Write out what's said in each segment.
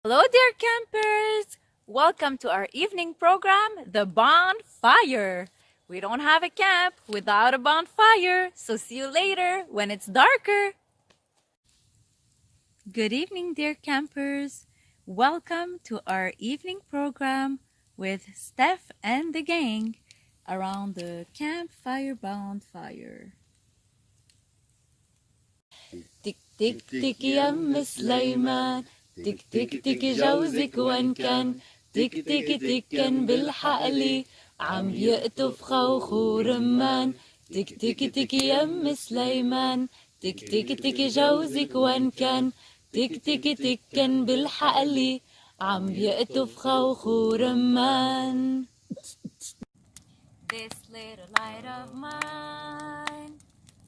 Hello, dear campers! Welcome to our evening program, The Bonfire. We don't have a camp without a bonfire, so see you later when it's darker. Good evening, dear campers. Welcome to our evening program with Steph and the gang around the campfire bonfire. Tick, tick, tick, يم سليمان تك تك تك جوزك وين كان تك تك تكن بالحقلي عم يقطف خوخ ورمان تك تك تك يم سليمان تك تك تك جوزك وين كان تك تك تكن بالحقلي عم يقطف خوخ ورمان. This little light of mine,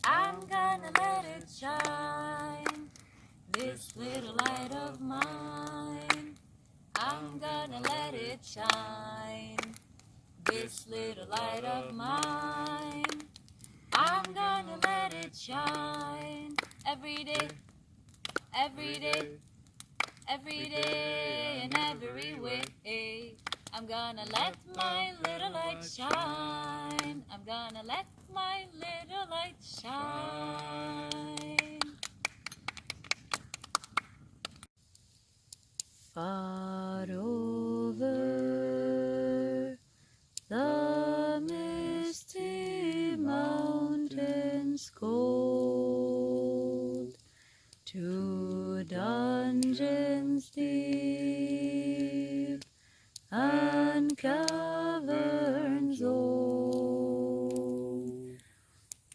I'm gonna let it shine. This little light of mine, I'm gonna let it shine. This little light of mine, I'm gonna let it shine. Every day, every day, every day, and every way. I'm gonna let my little light shine. I'm gonna let my little light shine. Far over the misty mountains cold, to dungeons deep and caverns old,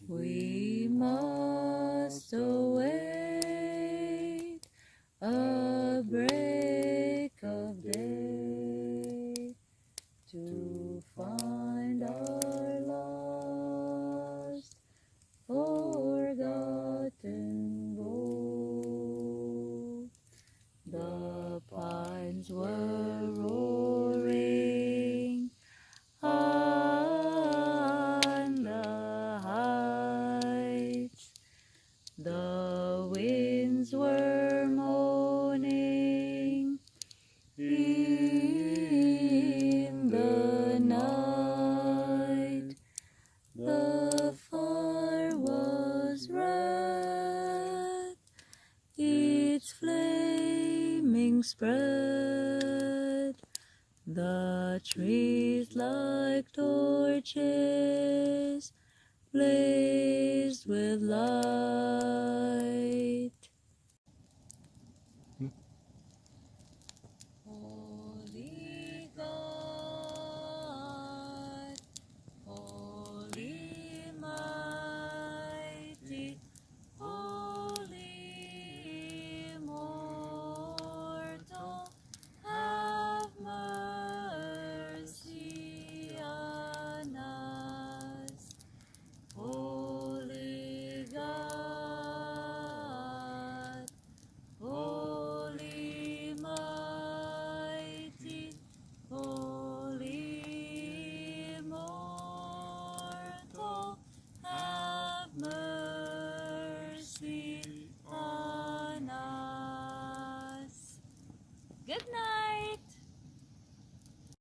we must await a break of day to find our lost, forgotten gold. The pines were roaring on the heights, the winds were moaning in the night. The fire was red, its flaming spread the trees like torches blazed with light.